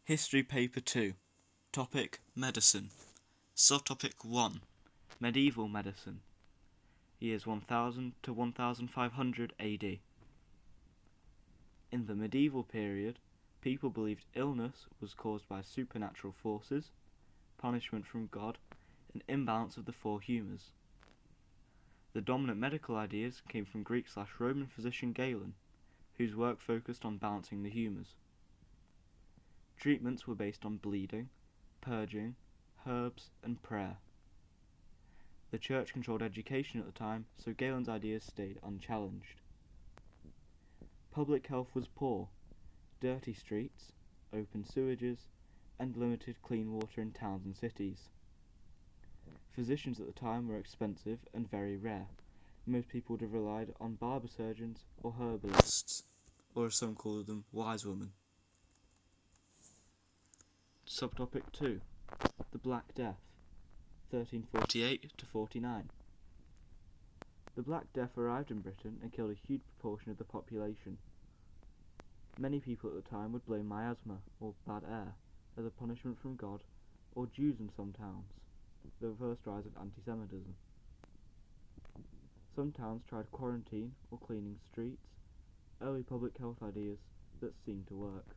History Paper 2. Topic: Medicine. Subtopic 1. Medieval Medicine. Years 1000 to 1500 AD. In the medieval period, people believed illness was caused by supernatural forces, punishment from God, and imbalance of the four humours. The dominant medical ideas came from Greek/Roman physician Galen, whose work focused on balancing the humours. Treatments were based on bleeding, purging, herbs, and prayer. The church controlled education at the time, so Galen's ideas stayed unchallenged. Public health was poor: dirty streets, open sewages, and limited clean water in towns and cities. Physicians at the time were expensive and very rare. Most people would have relied on barber surgeons or herbalists, or as some call them, wise women. Subtopic 2. The Black Death, 1348 to 49. The Black Death arrived in Britain and killed a huge proportion of the population. Many people at the time would blame miasma, or bad air, as a punishment from God, or Jews in some towns, the first rise of anti-Semitism. Some towns tried quarantine or cleaning streets, early public health ideas that seemed to work.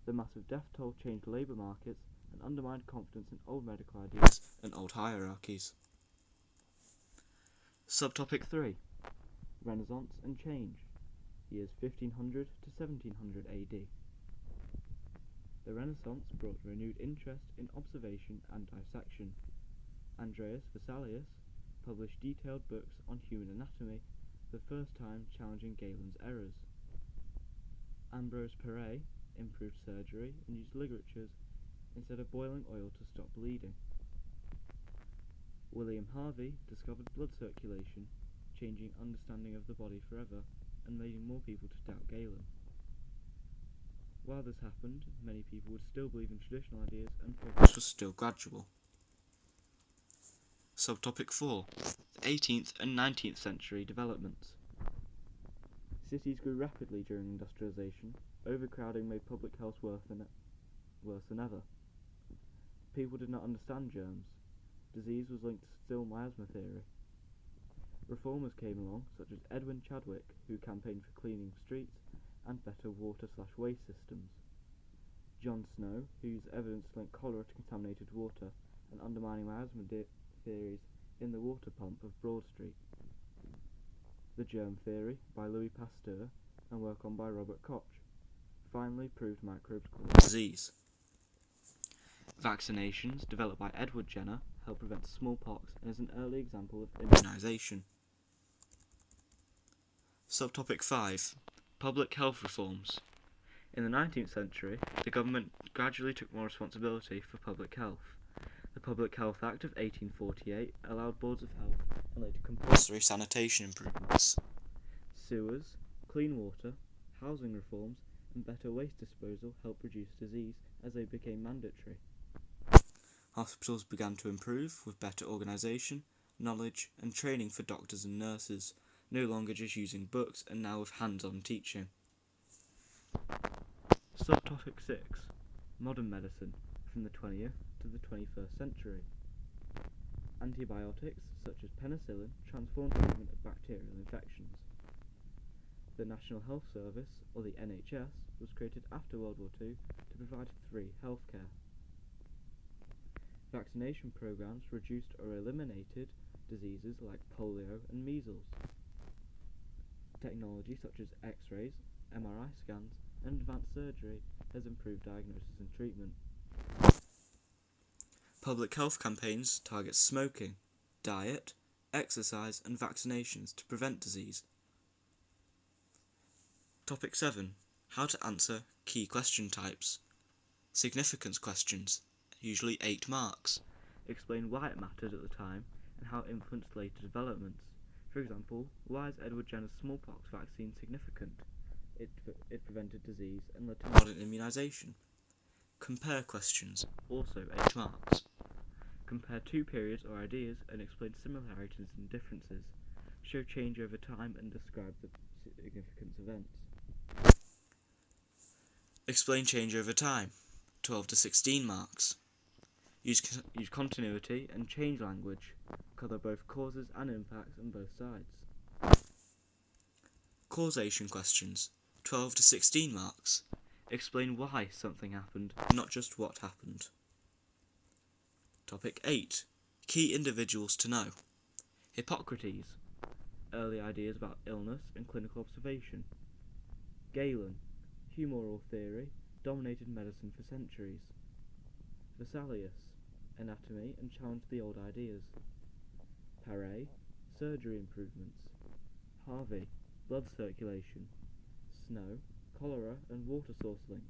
The massive death toll changed labour markets and undermined confidence in old medical ideas and old hierarchies. Subtopic 3. Renaissance and Change, years 1500 to 1700 AD. The Renaissance brought renewed interest in observation and dissection. Andreas Vesalius published detailed books on human anatomy, for the first time challenging Galen's errors. Ambrose Paré improved surgery and used ligatures instead of boiling oil to stop bleeding. William Harvey discovered blood circulation, changing understanding of the body forever and leading more people to doubt Galen. While this happened, many people would still believe in traditional ideas and progress was still gradual. Subtopic 4. 18th and 19th century developments. Cities grew rapidly during industrialization. Overcrowding made public health worse than ever. People did not understand germs. Disease was linked to still miasma theory. Reformers came along, such as Edwin Chadwick, who campaigned for cleaning streets and better water/waste systems. John Snow, who used evidence to link cholera to contaminated water and undermining miasma theories in the water pump of Broad Street. The germ theory by Louis Pasteur and work on by Robert Koch finally proved microbes cause disease. Vaccinations, developed by Edward Jenner, help prevent smallpox and is an early example of immunization. Subtopic 5. Public health reforms. In the 19th century, the government gradually took more responsibility for public health. The Public Health Act of 1848 allowed boards of health and later compulsory sanitation improvements. Sewers, clean water, housing reforms, and better waste disposal helped reduce disease as they became mandatory. Hospitals began to improve with better organisation, knowledge, and training for doctors and nurses, no longer just using books and now with hands-on teaching. Subtopic 6. Modern medicine, from the 20th to the 21st century. Antibiotics, such as penicillin, transformed treatment of bacterial infections. The National Health Service, or the NHS, was created after World War II to provide free healthcare. Vaccination programs reduced or eliminated diseases like polio and measles. Technology such as X-rays, MRI scans, and advanced surgery has improved diagnosis and treatment. Public health campaigns target smoking, diet, exercise, and vaccinations to prevent disease. Topic 7. How to answer key question types. Significance questions, usually 8 marks. Explain why it mattered at the time and how it influenced later developments. For example, why is Edward Jenner's smallpox vaccine significant? It prevented disease and led to modern immunisation. Compare questions, also 8 marks. Compare 2 periods or ideas and explain similarities and differences. Show change over time and describe the significance events. Explain change over time. 12 to 16 marks. Use continuity and change language. Cover both causes and impacts on both sides. Causation questions. 12 to 16 marks. Explain why something happened, not just what happened. Topic 8. Key individuals to know. Hippocrates. Early ideas about illness and clinical observation. Galen. Humoral theory dominated medicine for centuries. Vesalius. Anatomy and challenged the old ideas. Paré. Surgery improvements. Harvey. Blood circulation. Snow. Cholera and water source link.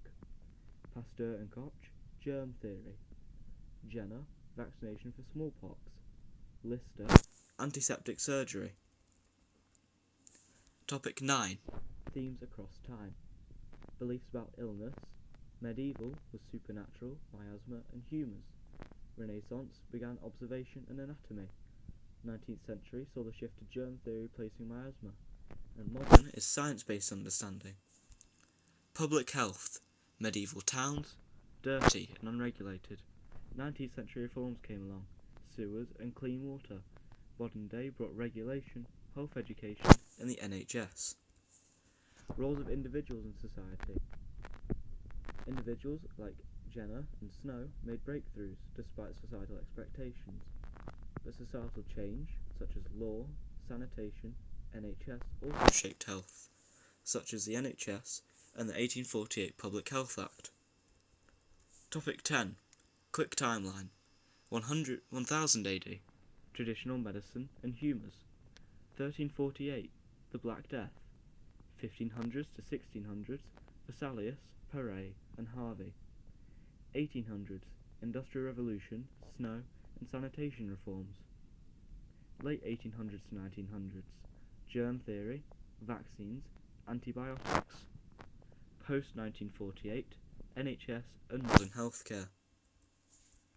Pasteur and Koch. Germ theory. Jenner. Vaccination for smallpox. Lister. Antiseptic surgery. Topic 9. Themes across time. Beliefs about illness. Medieval was supernatural, miasma and humours. Renaissance began observation and anatomy. 19th century saw the shift to germ theory replacing miasma. And modern is science-based understanding. Public health. Medieval towns. Dirty and unregulated. 19th century reforms came along. Sewers and clean water. Modern day brought regulation, health education, and the NHS. Roles of individuals in society. Individuals like Jenner and Snow made breakthroughs despite societal expectations. But societal change, such as law, sanitation, NHS, also shaped health, such as the NHS and the 1848 Public Health Act. Topic 10. Quick timeline. 1000 AD. Traditional medicine and humours. 1348. The Black Death. 1500s to 1600s. Vesalius, Paré and Harvey. 1800s. Industrial Revolution, Snow and sanitation reforms. Late 1800s to 1900s. Germ theory, vaccines, antibiotics. Post 1948, NHS and modern healthcare.